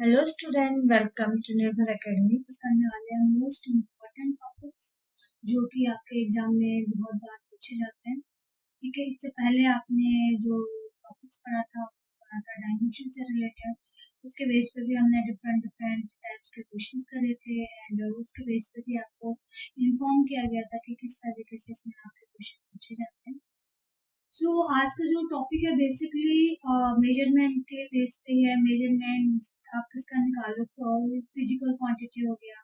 Hello student, welcome to निर्भर academy. करने वाले हैं मोस्ट इम्पोर्टेंट टॉपिक्स जो कि आपके एग्जाम में बहुत बार पूछे जाते हैं। ठीक है, इससे पहले आपने जो टॉपिक्स पढ़ा था डायमेंशन से रिलेटेड। उसके बेस पे भी हमने डिफरेंट डिफरेंट टाइप्स के क्वेश्चंस करे थे एंड उसके बेस पे भी आपको इन्फॉर्म किया गया था कि किस तरीके से इसमें आपके क्वेश्चन पूछे जाते हैं। आज का जो टॉपिक है बेसिकली मेजरमेंट के बेस पे है। मेजरमेंट आप किसका निकालो तो फिजिकल क्वांटिटी हो गया।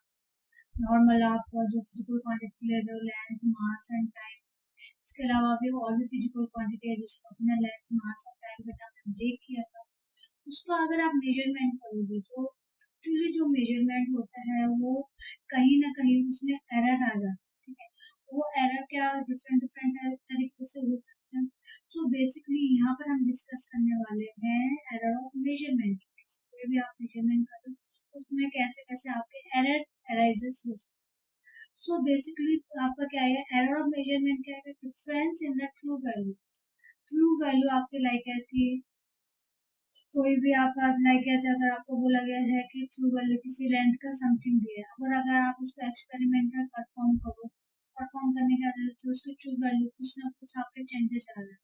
नॉर्मल आप जो फिजिकल क्वांटिटी ले रहे हो, लेंथ, मास एंड टाइम। इसके अलावा भी और भी फिजिकल क्वांटिटी है जिसको अपना लेंथ, मास और टाइम बेटा हमने ब्रेक किया था। उसका अगर आप मेजरमेंट करोगे तो एक्चुअली जो मेजरमेंट होता है वो कहीं ना कहीं उसमें एरर आ जाता है। ठीक है, वो एरर क्या डिफरेंट डिफरेंट तरीके से हो सकते हैं। बेसिकली यहाँ पर हम डिस्कस करने वाले हैं एरर ऑफ मेजरमेंट। कोई भी आप मेजरमेंट करो उसमें कैसे कैसे आपके एरर अराइजेस हो सकते हैं। बेसिकली आपका क्या है, एरर ऑफ मेजरमेंट क्या है, difference in the true value. True value आपके लाइक है कि कोई भी आपका लाइक ऐसे अगर आपको बोला गया है कि ट्रू वैल्यू किसी लेंथ का समथिंग दिया है, अगर आप उसको एक्सपेरिमेंटल परफॉर्म करो, परफॉर्म करने के बाद जो उसकी ट्रू वैल्यू कुछ ना कुछ आपके चेंजेस आ रहे हैं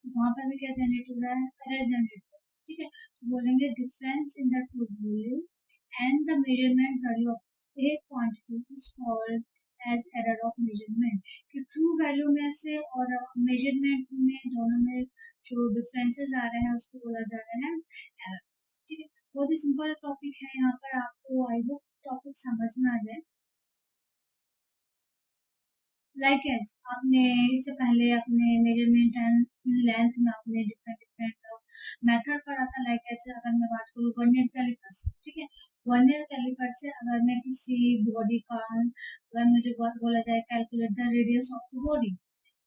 तो वहां पर भी क्या जनरेट हो रहा है, एरर जनरेट हो रहा है। ठीक है, तो बोलेंगे difference in the true value and the measurement value of a quantity is called as error of measurement। कि ट्रू वैल्यू में से और मेजरमेंट में दोनों में जो डिफरेंसेस आ रहे हैं उसको बोला जा रहा है error। ठीक है, बहुत ही सिंपल टॉपिक है। यहाँ पर आपको आई होप टॉपिक समझ में आ जाए। लाइक एज आपने इससे पहले अपने मेजरमेंट एंड लेंथ में आपने डिफरेंट डिफरेंट मेथड पढ़ा था। लाइक ऐसे अगर मैं बात करूँ वर्नियर कैलिपर से, ठीक है, वर्नियर कैलिपर से अगर मैं किसी बॉडी का अगर मुझे बोला जाए calculate the radius of the body,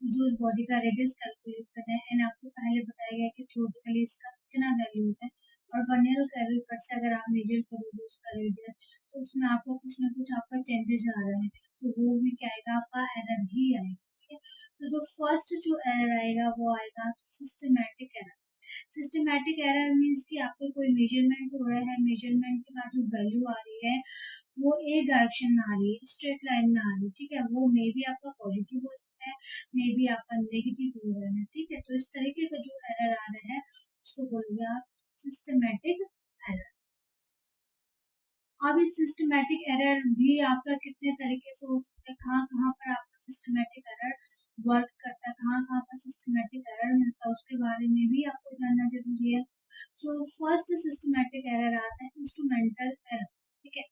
जो उस बॉडी का रेडियस कैलकुलेट करना है एंड आपको पहले बताया गया कि थ्योरेटिकली इसका कितना वैल्यू होता है। और वर्नियर कैलिपर से अगर आप मेजर करोगे उसका रेडियस तो उसमें आपको कुछ ना कुछ आपका चेंजेस आ रहे हैं तो वो भी क्या आएगा, आपका एरर ही आएगा। ठीक है, तो जो फर्स्ट जो एरर आएगा वो आएगा systematic error. Systematic error means कि आपको कोई मेजरमेंट हो रहा है, मेजरमेंट के बाद जो वैल्यू आ रही है वो एक डायरेक्शन में आ रही है, स्ट्रेट लाइन में आ रही है। ठीक है, वो मे बी आपका पॉजिटिव हो सकता है, मे बी आपका नेगेटिव हो रहा है। ठीक है, तो इस तरीके का जो एरर आ रहा है उसको बोलोगे आप सिस्टमैटिक एरर। अब इस सिस्टमैटिक एरर भी आपका कितने तरीके से हो सकता है, कहाँ कहाँ पर आपका सिस्टमैटिक एरर वर्क करता है, कहाँ कहाँ पर सिस्टमैटिक एरर मिलता है, उसके बारे में भी आपको जानना जरूरी है। फर्स्ट सिस्टमैटिक एरर आता है इंस्ट्रूमेंटल एरर। ठीक है,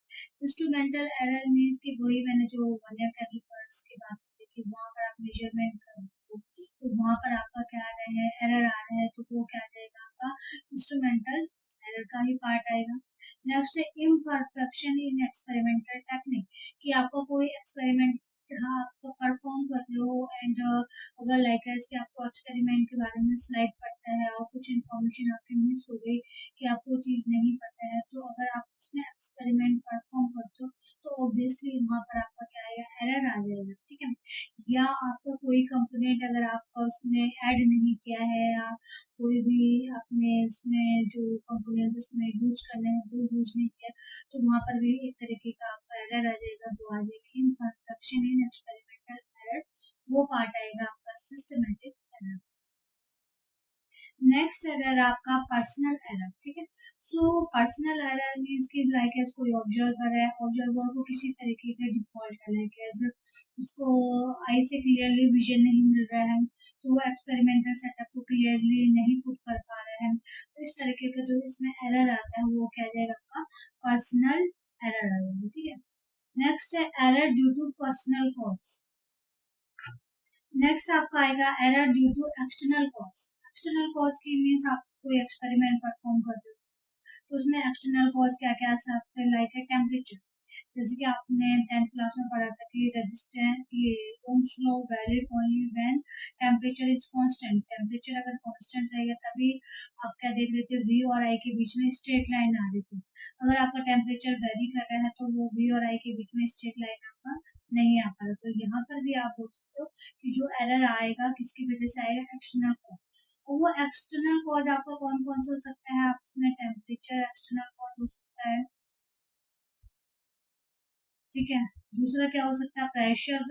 इंस्ट्रूमेंटल एरर मीन्स कि वही मैंने जो वर्नियर कैलिपर्स की बात की कि वहां पर आप मेजरमेंट करो तो वहां पर आपका क्या आ रहे हैं, एरर आ रहे हैं, तो वो क्या आ जाएगा, आपका इंस्ट्रूमेंटल एरर का ही पार्ट आएगा। नेक्स्ट है इम्परफेक्शन इन एक्सपेरिमेंटल टेक्निक, कि आपको कोई एक्सपेरिमेंट हाँ आपको परफॉर्म कर लो एंड अगर लाइक है कि आपको एक्सपेरिमेंट के बारे में स्लाइड पढ़ता है और कुछ इन्फॉर्मेशन आपकी मिस हो गई कि आपको वो चीज नहीं पता है, तो अगर आप उसमें एक्सपेरिमेंट परफॉर्म करते हो तो ऑब्वियसली वहां पर आपका क्या आएगा, एरर आ जाएगा। ठीक है, या आपका कोई कंपोनेंट अगर आपका उसमें ऐड नहीं किया है या कोई भी आपने उसमें जो कंपोनेंट्स उसमें यूज करने हैं वो यूज नहीं किया तो वहां पर भी एक तरीके का आपका एरर आ जाएगा, वो आ जाएगा इम्परफेक्शन इन एक्सपेरिमेंटल एरर। वो पार्ट आएगा आपका सिस्टमैटिक एरर। नेक्स्ट एरर आपका पर्सनल एरर। ठीक है, पर्सनल एरर मीन्स कि लाइक एज कोई ऑब्जर्वर है, ऑब्जर्वर को किसी तरीके का डिफॉल्ट है, लाइक एज उसको आई से क्लियरली विजन नहीं मिल रहा है तो वो एक्सपेरिमेंटल सेटअप को क्लियरली नहीं पुट कर पा रहे हैं, तो इस तरीके का जो इसमें एरर आता है वो क्या जाएगा, आपका पर्सनल एरर आएगा। ठीक है, नेक्स्ट है error due to personal cause. Next आपका आएगा error due to external cause. External cause की मीन्स आप कोई एक्सपेरिमेंट परफॉर्म कर रहे हो तो उसमें एक्सटर्नल कॉज क्या क्या आ सकते हैं, लाइक है टेम्परेचर। जैसे कि आपने 10th क्लास में पढ़ा था कि रेजिस्टेंस ये Ohm's law valid only when temperature is constant. Temperature अगर कांस्टेंट रहेगा तभी आप क्या देख रहे थे, वी और आई के बीच में स्ट्रेट लाइन आ रही थी। अगर आपका टेम्परेचर वेरी कर रहा है तो वो वी और आई के बीच में स्ट्रेट लाइन आपका नहीं आ पा रहा। तो यहाँ पर भी आप बोल सकते हो कि जो एरर आएगा किसकी वजह से आएगा, एक्सटर्नल कॉज। और वो एक्सटर्नल कॉज आपका कौन कौन सा हो सकता है, आप उसमें टेम्परेचर एक्सटर्नल कॉज हो सकता है, ठीक है। दूसरा क्या हो सकता है, प्रेशर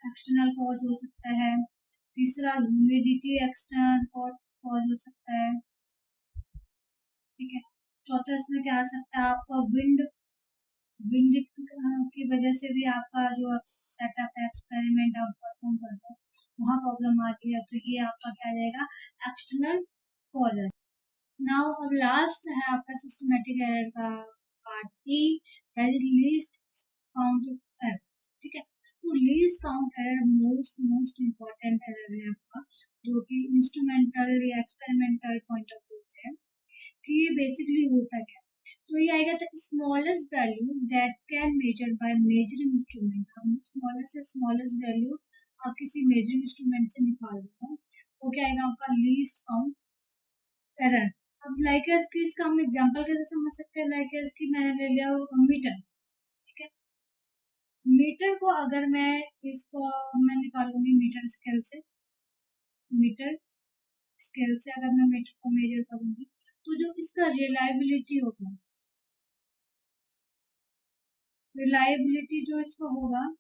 एक्सटर्नल कॉज हो सकता है। तीसरा ह्यूमिडिटी एक्सटर्नल कॉज हो सकता है। ठीक है। चौथा इसमें क्या आ सकता है, आपका विंड विंड की वजह से भी आपका जो सेटअप है, एक्सपेरिमेंट आप परफॉर्म करते हैं वहाँ प्रॉब्लम आती है, तो ये आपका क्या रहेगा, एक्सटर्नल कॉज है। नाउ अब लास्ट है आपका सिस्टमेटिक एरर का part E, that is least count error. ठीक है। तो least count error most most important error है आपका, जो कि इंस्ट्रूमेंटल या एक्सपेरिमेंटल पॉइंट ऑफ व्यू से है। कि ये बेसिकली होता क्या है, तो ये आएगा the smallest value that can measure by measuring instrument. हम स्मॉलेस्ट से स्मॉलेस्ट वैल्यू आप किसी मेजरिंग इंस्ट्रूमेंट से निकाल रहे हो, वो क्या आएगा आपका लीस्ट काउंट एरर। अब लाइक एस की इसका हम एग्जांपल कैसे समझ सकते हैं, लाइक एस की मैंने ले लिया मीटर। ठीक है। मीटर को अगर मैं निकालूंगी मीटर स्केल से, मीटर स्केल से अगर मैं मीटर को मेजर करूंगी, तो जो इसका रिलायबिलिटी जो इसका होगा,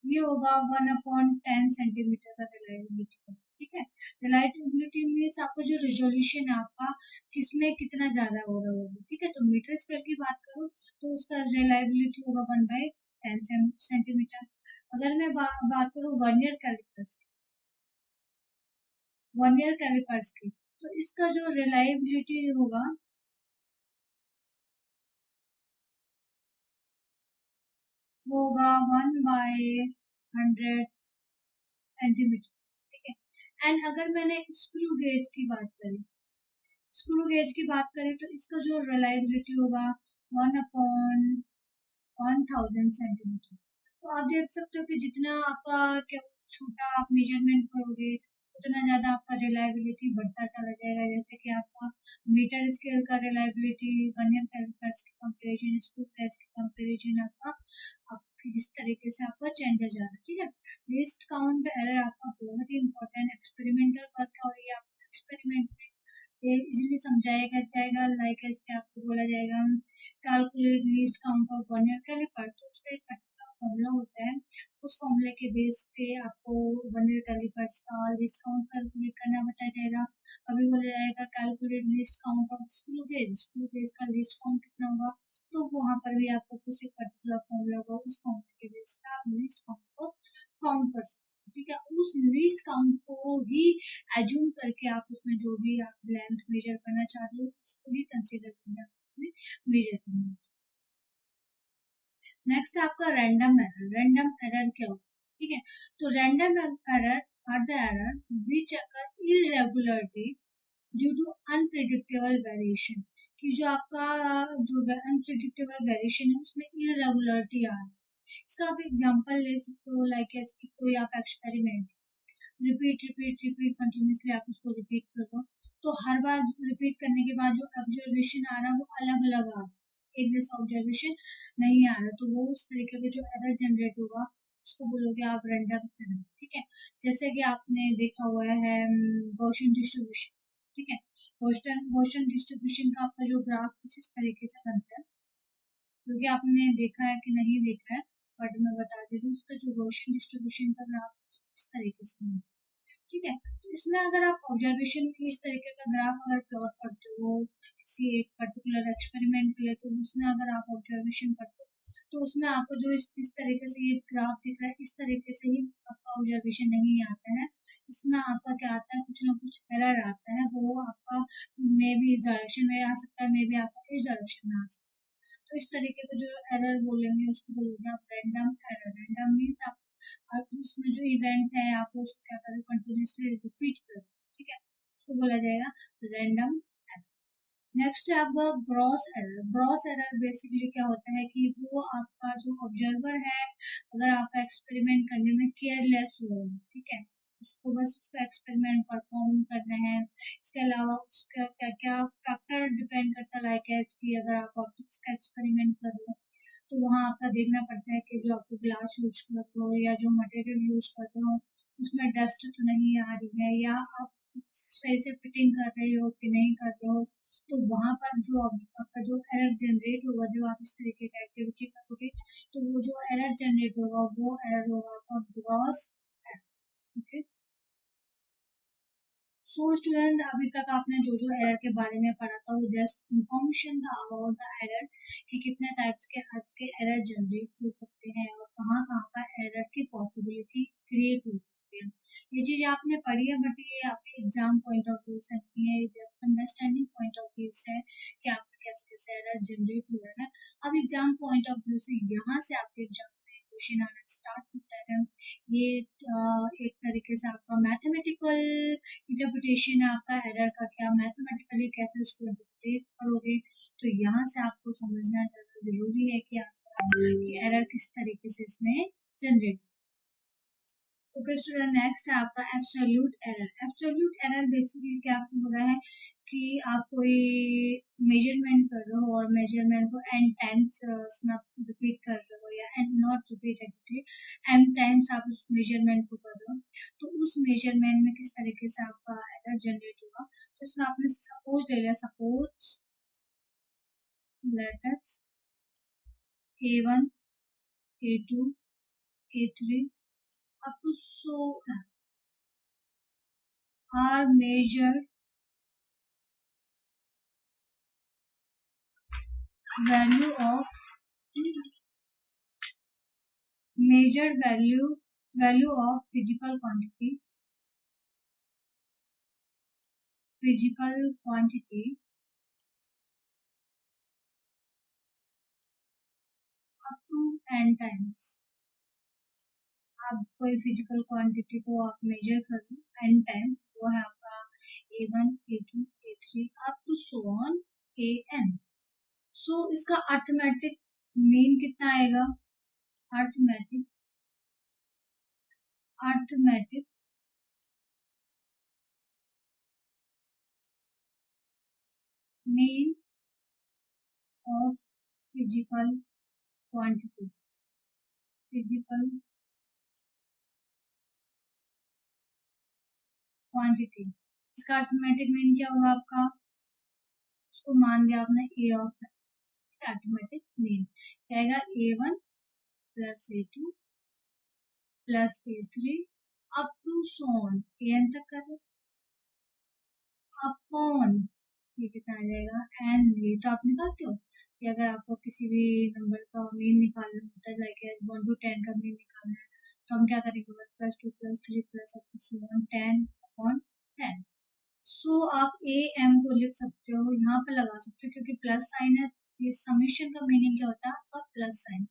ये होगा 1/10 सेंटीमीटर का रिलायबिलिटी। ठीक है। रिलायबिलिटी मीन्स आपका जो रिजोल्यूशन है आपका किसमें कितना ज्यादा हो रहा होगा। ठीक है। तो मीटर स्केल की बात करूँ तो उसका रिलायबिलिटी होगा 1/10 सेंटीमीटर। अगर मैं बात करूँ वर्नियर कैलिपर्स की, तो इसका जो रिलायबिलिटी होगा वो होगा 1/100 सेंटीमीटर। ठीक है। एंड अगर मैंने स्क्रू गेज की बात करें तो इसका जो रिलायबिलिटी होगा 1/1000 सेंटीमीटर। तो आप देख सकते हो कि जितना आपका क्या छोटा आप मेजरमेंट करोगे, उतना ज्यादा आपका रिलायबिलिटी बढ़ता चला जाएगा। जैसे कि आपका मीटर स्केल का रिलायबिलिटी वर्नियर कैलिपर्स के कंपैरिजन, स्क्रू गेज के कंपैरिजन आपकी इस तरीके से आपका चेंज हो जा रहा है। ठीक है। लीस्ट काउंट एरर आपका बहुत ही इंपॉर्टेंट एक्सपेरिमेंटल वर्क है, और ये आपका एक्सपेरिमेंट में ये इजीली समझाया जाएगा। लाइक इसके आपको बोला जाएगा calculate least count of vernier caliper, तो उसका एक पर्टिकुलर फॉर्मूला होता है। उस फॉर्मूले के बेस पे आपको वर्नियर कैलिपर्स का लीस्ट काउंट कैलकुलेट करना बताया जाएगा। अभी बोला जाएगा calculate least count of screw gauge का लीस्ट काउंट कितना होगा, तो वहां पर भी आपको कुछ एक पर्टिकुलर फॉर्मूला होगा, उस फॉर्मूले के बेस पे आप लीस्ट काउंट को काउंट कर सकते हो। ठीक है। उस लीस्ट काउंट को ही एज्यूम करके आप उसमें जो भी आप लेंथ मेजर करना चाह रहे हो उसको ही कंसीडर करना, उसमें मेजर करना। नेक्स्ट है आपका रैंडम एरर। रैंडम एरर क्या होता है, ठीक है। तो random error are the error which occur irregularly due to unpredictable variation, कि जो आपका जो अनप्रिडिक्टेबल वेरिएशन है उसमें इरेगुलरिटी आ रही है। इसका आप एग्जांपल ले सकते हो, लाइक कोई आप एक्सपेरिमेंट रिपीट कंटिन्यूसली आप उसको रिपीट करो, तो हर बार रिपीट करने के बाद जो ऑब्जर्वेशन आ रहा है वो अलग अलग आ रहा है, एक जैसा ऑब्जर्वेशन नहीं आ रहा, तो वो उस तरीके का जो एरर जनरेट होगा उसको बोलोगे आप रैंडम एरर। ठीक है। जैसे कि आपने देखा हुआ है गॉसियन डिस्ट्रीब्यूशन। ठीक है। गॉसियन डिस्ट्रीब्यूशन का आपका जो ग्राफ कुछ इस तरीके से बनता है, क्योंकि आपने देखा है कि नहीं देखा है, बट मैं बता देती हूँ उसका जो गॉसियन डिस्ट्रीब्यूशन का ग्राफ इस तरीके से बनता है। ठीक है। तो इसमें अगर आप ऑब्जर्वेशन की इस तरीके का ग्राफ अगर प्लॉट करते हो किसी एक पर्टिकुलर एक्सपेरिमेंट के लिए, तो उसमें अगर आप ऑब्जर्वेशन करते हो तो उसमें आपको जो इस तरीके से ये ग्राफ दिख रहा है, इस तरीके से ही आपका ऑब्जर्वेशन नहीं आता है। इसमें आपका क्या आता है, कुछ ना कुछ एरर आता है, वो आपका मे बी इस डायरेक्शन में आ सकता है, मे बी आपका इस डायरेक्शन में आ सकता है। तो इस तरीके का जो एरर बोलेंगे उसको बोलोगे आप रैंडम एरर। रैंडम मीन्स आप उसमें जो इवेंट है आप उसको क्या करो, कंटिन्यूसली रिपीट करो। ठीक है। उसको बोला जाएगा रैंडम एरर। नेक्स्ट है आपका gross error. Gross error basically क्या होता है कि वो आपका जो ऑब्जर्वर है, अगर आपका एक्सपेरिमेंट करने में केयरलेस हुआ, ठीक है, उसको बस उसका एक्सपेरिमेंट परफॉर्म करना है, इसके अलावा उसका क्या क्या फैक्टर डिपेंड करता है, लाइक है कि अगर आप ऑप्टिक्स का एक्सपेरिमेंट कर रहे हो तो वहाँ आपका देखना पड़ता है कि जो आपको ग्लास यूज कर रहे हो या जो मटेरियल यूज कर रहे हो उसमें डस्ट तो नहीं आ रही है, या आप सही से फिटिंग कर रहे हो कि नहीं कर रहे हो, तो वहां पर जो आपका जो एरर जनरेट होगा, जब आप इस तरीके की एक्टिविटी करोगे, तो वो जो एरर जनरेट होगा वो एरर होगा आपका gross error. Okay, so student, अभी तक आपने जो जो एरर के बारे में पढ़ा था वो जस्ट इंफॉर्मेशन था अबाउट द एरर, कि कितने टाइप्स के आपके एरर जनरेट हो सकते हैं और कहाँ कहाँ पर एरर की पॉसिबिलिटी क्रिएट हो सकती है। ये चीज आपने पढ़ी है, बट ये आपके एग्जाम पॉइंट ऑफ व्यू से नहीं है, just understanding point of view से है कि आपका कैसे कैसे एरर जनरेट हो रहा है। अब एग्जाम पॉइंट ऑफ व्यू से यहाँ से आपके एग्जाम में क्वेश्चन आना स्टार्ट होता है। ये एक तरीके से आपका मैथमेटिकल इंटरप्रिटेशन है आपका एरर का, क्या मैथमेटिकली कैसे उसको इंटरप्रेट करोगे, तो यहाँ से आपको समझना ज़्यादा जरूरी है कि आपका एरर किस तरीके से इसमें जनरेट। ओके स्टूडेंट, नेक्स्ट है आपका absolute error. Absolute error basically क्या हो रहा है कि आप कोई मेजरमेंट कर रहे हो और मेजरमेंट को एन टाइम्स रिपीट कर रहे हो, या N not repeat actually, N times आप उस मेजरमेंट को कर रहे हो, तो उस मेजरमेंट में किस तरीके से आपका एरर जनरेट होगा। तो इसमें आपने सपोज ले लिया, suppose let us A1 A2 A3 up to so are measured value of measured value of physical quantity up to n times। आप कोई फिजिकल क्वांटिटी को आप मेजर कर लो n टाइम्स, वो है आपका A1 A2 A3 up to so on AN। So इसका arithmetic mean कितना आएगा, arithmetic arithmetic mean of physical quantity, physical quantity, इसका अर्थमेटिक मीन क्या होगा आपका, उसको मान दिया आपने ए ऑफ अर्थमेटिक मीन, आएगा A1 plus A2 plus A3 up to so on N तक करो अपॉन, ये कितना आ जाएगा एन। ये तो आप निकालते हो कि अगर आपको किसी भी नंबर का मीन निकालना होता है, लाइक 1 to 10 का मीन निकालना है, तो हम क्या करेंगे, 1 plus 2 plus 3 plus up to so on 10 upon 10। So आप ए एम को लिख सकते हो, यहाँ पे लगा सकते हो क्योंकि प्लस साइन है। ये समीशन का मीनिंग क्या होता है आपका, प्लस साइन।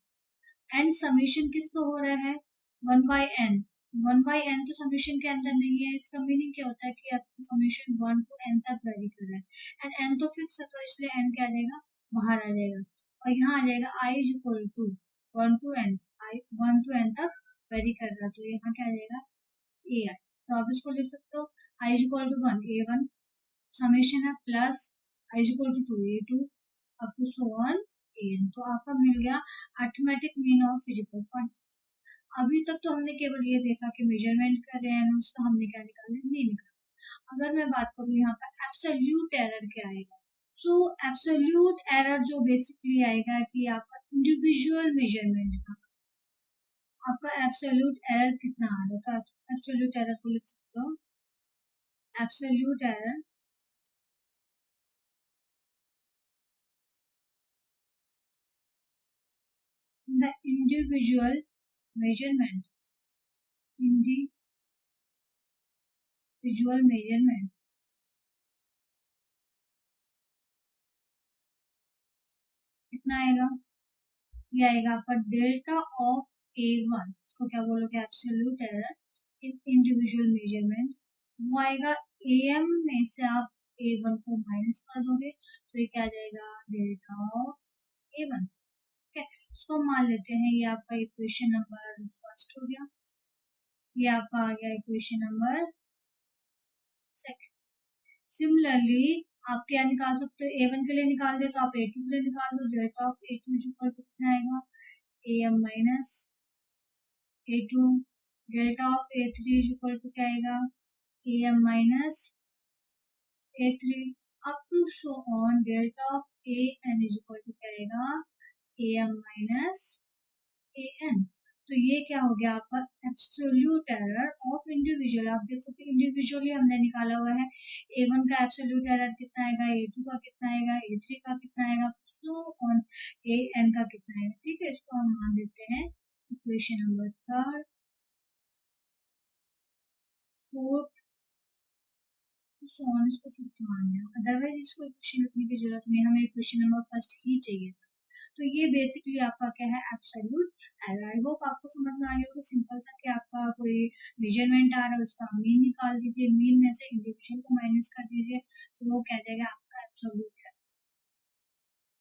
एंड समीशन किस तो हो रहा है, 1/n। 1/n तो समीशन के अंदर नहीं है, इसका मीनिंग क्या होता है कि आपका समीशन 1 to n तक वेरी कर रहा है, एंड n तो फिक्स है, तो इसलिए n क्या आ जाएगा, बाहर आ जाएगा, और यहाँ आ जाएगा i is equal to 1 to n, i 1 to n तक वेरी कर रहा है, तो यहाँ क्या आ जाएगा ए आई। तो आप इसको लिख सकते हो i is equal to 1 A1 summation है plus i is equal to 2 A2 up to so on N. तो आपका मिल गया arithmetic mean of physical quantity. अभी तक तो हमने केवल ये देखा कि मेजरमेंट कर रहे हैं, उसका हमने क्या निकाला, नहीं निकाला। अगर मैं बात करूँ यहाँ पर एब्सोल्यूट एरर क्या आएगा, सो एब्सोल्यूट एरर जो बेसिकली आएगा कि आपका इंडिविजुअल मेजरमेंट का आपका एब्सोल्यूट एरर कितना आ रहा है। तो एब्सोल्यूट एरर को लिख सकते हो, absolute error the individual measurement, individual measurement कितना आएगा, ये आएगा आपका डेल्टा ऑफ A1, इसको क्या बोलोगे, absolute error in individual measurement. वो आएगा AM में से आप A1 को माइनस कर दोगे, तो ये क्या आ जाएगा, डेल्टा ऑफ A1। ठीक है, इसको मान लेते हैं ये आपका इक्वेशन नंबर फर्स्ट हो गया, ये आपका आ गया इक्वेशन नंबर सेकंड। सिमिलरली आप क्या निकाल सकते हो, A1 के लिए निकाल दे तो आप A2 के लिए निकाल दो, delta of A2 equal to कितना आएगा, AM minus A2, delta of A3 equal to क्या आएगा, am minus a3 up to so on delta of an is equal to क्या रहेगा am minus an। तो ये क्या हो गया आपका एब्सोल्यूट एरर ऑफ इंडिविजुअल। आप देख सकते हैं इंडिविजुअली हमने निकाला हुआ है। a1 का एब्सोल्यूट एरर कितना आएगा, a2 का कितना आएगा, a3 का कितना आएगा, सो ऑन an का कितना आएगा। ठीक है, इसको हम मान देते हैं equation number third, fourth, so on, इसको फिफ्थ मान लिया। अदरवाइज इसको इक्वेशन लिखने की जरूरत नहीं, हमें इक्वेशन नंबर फर्स्ट ही चाहिए। तो ये बेसिकली आपका क्या है एब्सोल्यूट एरर। आई होप आपको समझ में आ गया होगा। सिंपल सा कि आपका कोई मेजरमेंट आ रहा है उसका मीन निकाल दीजिए, मीन में से इंडिविजुअल को माइनस कर दीजिए तो वो कह देगा आपका एब्सोल्यूट एरर।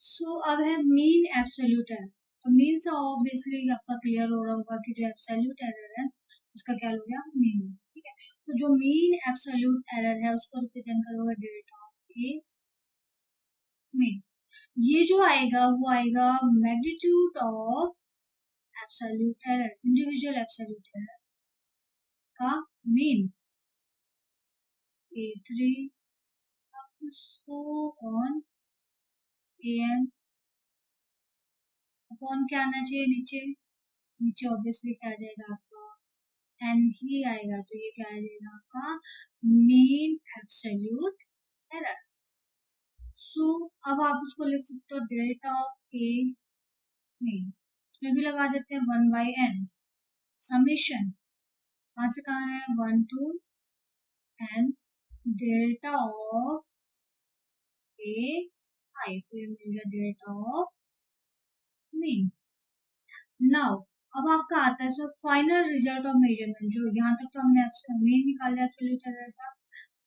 सो अब है मीन एब्सोल्यूट एरर। तो मीन से ऑब्वियसली आपका क्लियर हो रहा होगा कि जो एब्सोल्यूट एरर है उसका क्या हो गया मीन। ठीक है, तो जो मीन एब्सोल्यूट एरर है उसको रिप्रेजेंट करोगे डेल्टा ए मीन। ये जो आएगा वो आएगा magnitude of absolute error, individual absolute error का mean a3 up to so on an upon क्या आना चाहिए नीचे, नीचे ऑब्वियसली क्या आ जाएगा आपका n ही आएगा। तो ये क्या आ जाएगा आपका मीन एब्सोल्यूट एरर। सो अब आप उसको लिख सकते हो डेल्टा ऑफ ए मीन, इसमें भी लगा देते हैं 1/n समेशन, कहाँ से कहाँ है 1 to n डेल्टा ऑफ ए आई, तो ये मिल गया डेल्टा ऑफ मीन। नाउ अब आपका आता है इसमें फाइनल रिजल्ट ऑफ मेजरमेंट। जो यहाँ तक तो हमने मीन निकाला एब्सोल्यूट एरर का,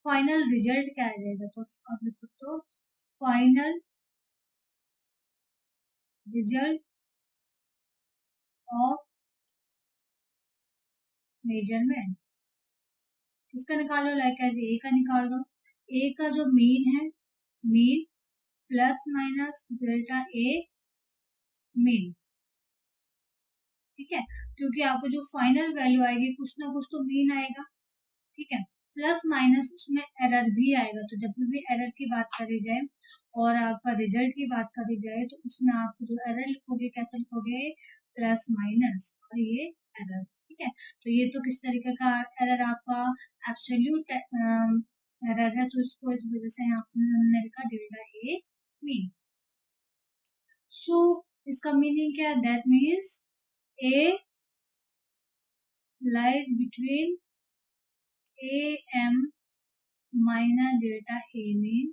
फाइनल रिजल्ट क्या आ जाएगा। तो आप लिख सकते हो फाइनल रिजल्ट ऑफ मेजरमेंट। इसका निकालो, लाइक एज ए का निकाल लो। ए का जो मीन है, mean plus minus delta A mean. ठीक है, क्योंकि आपको जो फाइनल वैल्यू आएगी कुछ ना कुछ तो मीन आएगा। ठीक है, प्लस माइनस उसमें एरर भी आएगा। तो जब भी एरर की बात करी जाए और आपका रिजल्ट की बात करी जाए तो उसमें आप जो एरर लिखोगे कैसे लिखोगे प्लस माइनस और ये एरर। ठीक है, तो ये तो किस तरीके का एरर आपका एब्सोल्यूट एरर है, तो इसको इस वजह से यहाँ पे हमने लिखा डेल्टा ए मीन। सो इसका मीनिंग क्या है, that means A lies between am minus delta a mean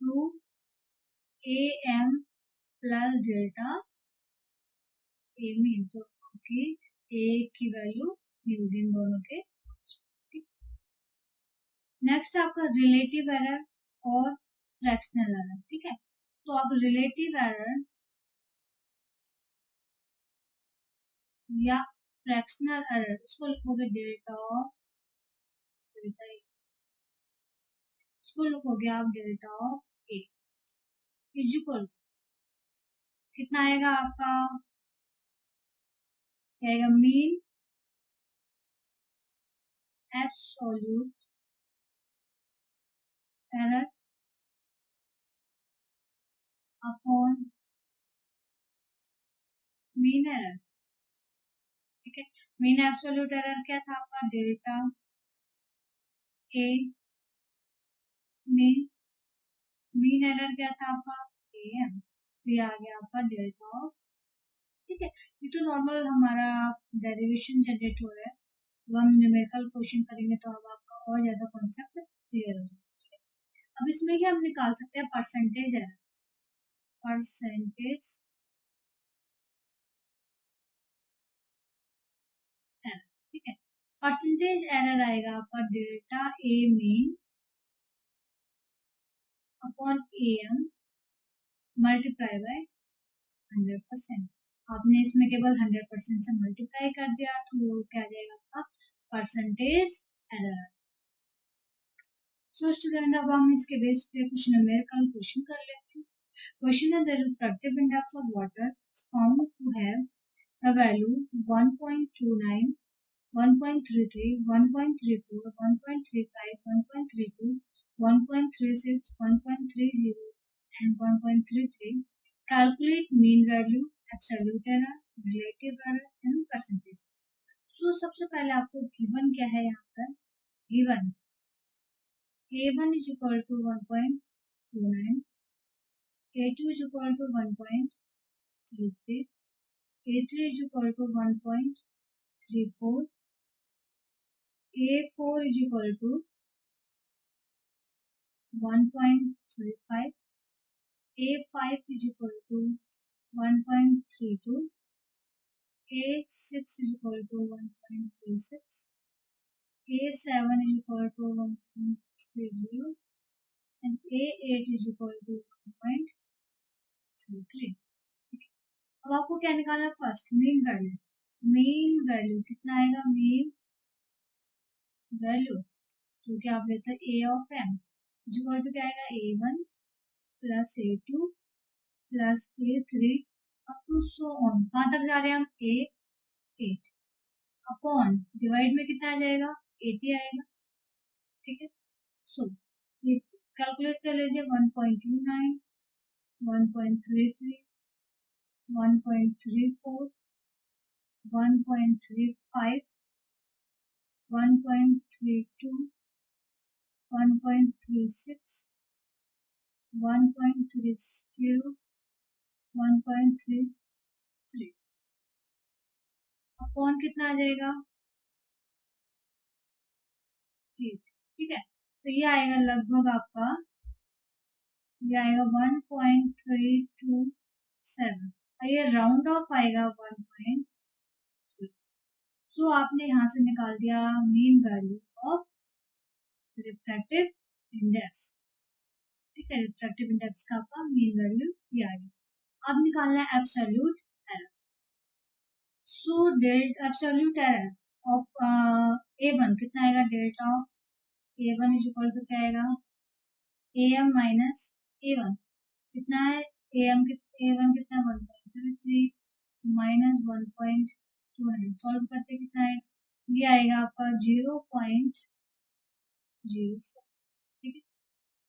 to am plus delta a mean। तो आपकी a की वैल्यू होगी इन दोनों के। नेक्स्ट आपका रिलेटिव एरर और फ्रैक्शनल एरर। ठीक है, तो आप रिलेटिव एरर या फ्रैक्शनल एरर इसको लिखोगे डेल्टा ऑफ डेल्टा ए, इसको लिखोगे आप delta of A is equal कितना आएगा आपका, आएगा mean absolute error upon mean error. ठीक है, मीन एब्सोल्यूट एरर क्या था आपका delta A mean, mean error क्या था आपका am, तो ये आ गया आपका डेल्टा ऑफ। ठीक है, ये तो नॉर्मल हमारा डेरिवेशन जनरेट हो रहा है। अब हम न्यूमेरिकल क्वेश्चन करेंगे तो अब आपका और ज्यादा कॉन्सेप्ट क्लियर हो जाएगा। अब इसमें ही हम निकाल सकते हैं परसेंटेज एरर, परसेंटेज एरर। ठीक है, परसेंटेज एरर आएगा आपका delta A mean upon am multiply by 100%। आपने इसमें केवल 100% से मल्टीप्लाई कर दिया तो वो क्या आ जाएगा आपका परसेंटेज एरर। सो स्टूडेंट अब हम इसके बेस पे कुछ न्यूमेरिकल क्वेश्चन कर लेते हैं। क्वेश्चन है the refractive index of water is found to have the value 1.29 1.33, 1.34, 1.35, 1.32, 1.36, 1.30 and 1.33. Calculate mean value, absolute error, relative error and percentage. So सबसे पहले आपको गिवन क्या है यहाँ पर? Given A1 is equal to 1.29, A2 is equal to 1.33, A3 is equal to 1.34, A4 is equal to 1.35, A5 is equal to 1.32, A6 is equal to 1.36, A7 is equal to 1.30 and A8 is equal to 1.33. अब आपको क्या निकालना है? First mean value. Mean value कितना आएगा? Mean value जो कि आप लेते हैं A of M equal to क्या आएगा? A1 plus A2 plus A3 up to so on. कहाँ तक जा रहे हैं हम? A8 अपॉन डिवाइड में कितना आ जाएगा? 80 आएगा. ठीक है. सो ये कैलकुलेट कर लीजिए. 1.29, 1.33, 1.34, 1.35, 1.32, 1.36, 1.30, 1.33 अपॉन कितना आ जाएगा? 8. ठीक है. तो ये आएगा लगभग आपका, ये आएगा 1.327. ये राउंड ऑफ आएगा 1.3. सो आपने यहाँ से निकाल दिया mean value of refractive index. ठीक है. रिफ्रैक्टिव इंडेक्स का आपका मीन वैल्यू ये आएगा. अब निकालना है absolute error. So absolute error of A1 कितना आएगा? Delta of A1 is equal to क्या आएगा? AM माइनस A1 कितना है? A1 कितना? 1.33 माइनस 1.29. सॉल्व करते कितना है? ये आएगा आपका 0.04. ठीक है.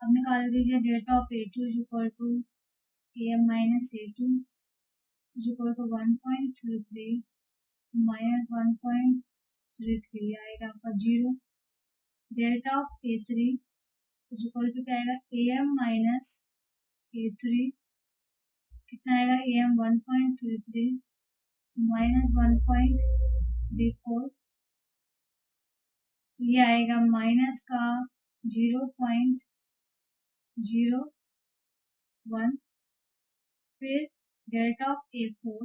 अब निकाल लीजिए delta of A2 is equal to AM minus A2 is equal to 1.33 minus 1.33 आएगा आपका 0. Delta of A3 is equal to क्या आएगा? AM माइनस A3 कितना आएगा? AM 1.33 minus 1.34. ये आएगा माइनस का 0.01. फिर डेल्टा ऑफ A4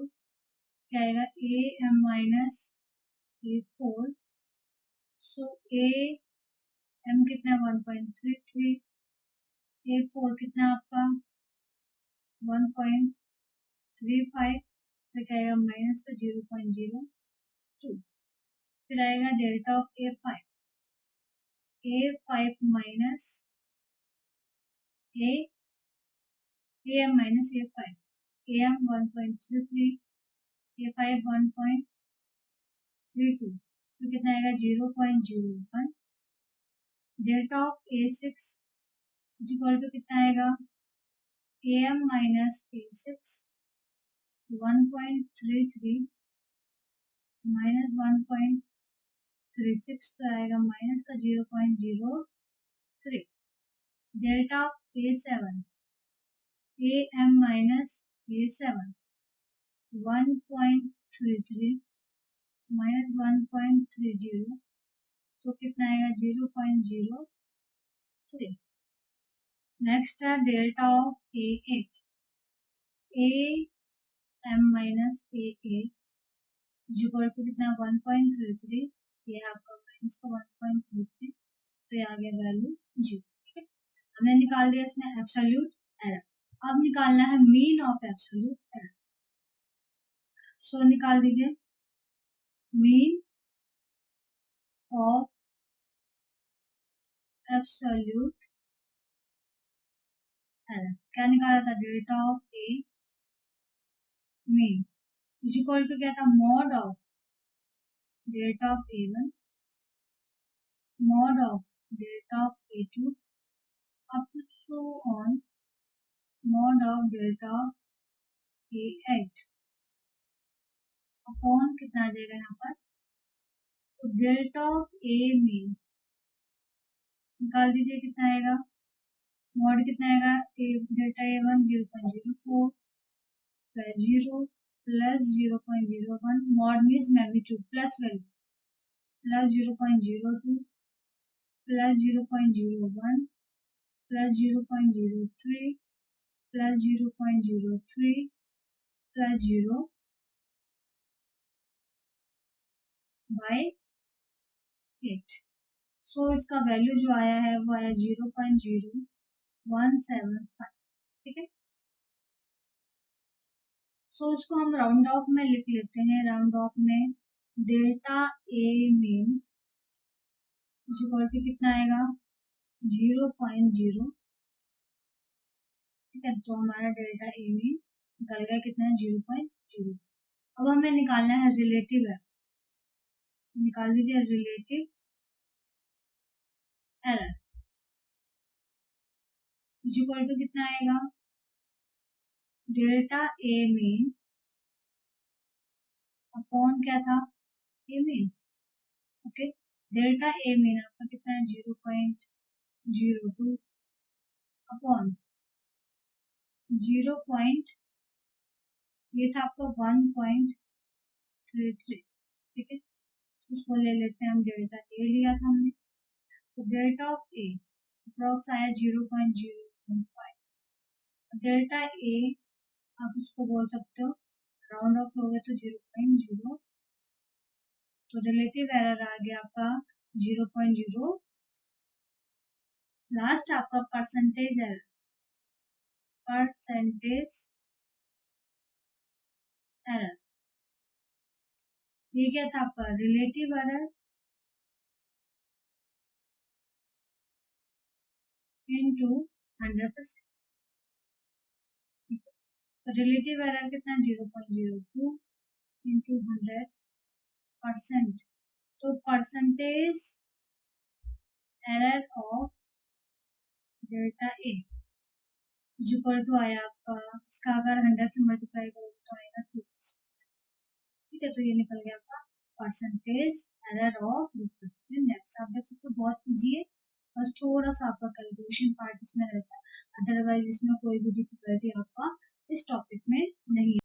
क्या आएगा? AM minus A4. So AM कितना? 1.33. A4 कितना आपका? 1.35. तो क्या आएगा? माइनस का 0.02. फिर आएगा delta of A5 minus AM minus A5. AM 1.33, A5 1.32. तो कितना आएगा? 0.01. Delta of A6 equal to कितना आएगा? AM minus A6 1.33 minus 1.36. तो आएगा माइनस का 0.03. Delta of A7 AM minus A7 1.33 minus 1.30. तो कितना आएगा? 0.03. नेक्स्ट है delta of A8 AM minus A8 equal to कितना? 1.33. ये आपका माइनस का 1.33. तो ये आ गया वैल्यू 0. ठीक है. हमने निकाल दिया इसमें एब्सोल्यूट एरर. अब निकालना है mean of absolute error. So निकाल दीजिए मीन ऑफ एब्सोल्यूट एरर. क्या निकाला था? Delta of A mean is equal to क्या था? Mod of delta of A1 mod of delta of A2 up to so on mod of delta of A8 upon कितना आ जाएगा यहाँ पर, तो डेल्टा ऑफ A में निकाल दीजिए कितना आएगा, मॉड कितना आएगा, delta A1 0.04 plus 0 plus 0.01 mod means magnitude plus value plus 0.02 plus 0.01 plus 0.03 plus 0.03 plus 0 by 8। So इसका वैल्यू जो आया है वो आया 0.0175। ठीक है, सो इसको हम राउंड ऑफ में लिख लेते हैं। राउंड ऑफ में delta A mean equal to कितना आएगा 0.0। ठीक है, तो हमारा डेल्टा ए मीन निकल गया कितना है 0.0। अब हमें निकालना है रिलेटिव एरर, निकाल दीजिए रिलेटिव एरर इक्वल टू कितना आएगा डेल्टा ए मीन अपॉन क्या था ए mean. Okay, delta A mean आपका कितना है 0.02 अपॉन 0. ये था आपका 1.33। ठीक है, उसको ले लेते हैं हम, डेल्टा ए लिया था हमने, तो डेल्टा ऑफ ए अप्रॉक्स आया 0.05। डेल्टा ए आप उसको बोल सकते हो राउंड ऑफ हो गया तो 0.0, तो रिलेटिव एरर आ गया आपका 0.0। लास्ट आपका परसेंटेज एरर, परसेंटेज एरर ये क्या था आपका रिलेटिव एरर इनटू 100%। तो रिलेटिव एरर कितना 0.02 इंटू 100%। तो percentage error of delta A equal to आया आपका, इसका अगर 100 से मल्टीप्लाई करोगे तो आएगा 2%। ठीक है, तो ये निकल गया आपका परसेंटेज एरर ऑफ नेक्स्ट। आप देख सकते हो बहुत इजी है, बस थोड़ा सा आपका कैलकुलेशन पार्ट इसमें रहता है, अदरवाइज इसमें कोई भी डिफिकल्टी आपका इस टॉपिक में नहीं है।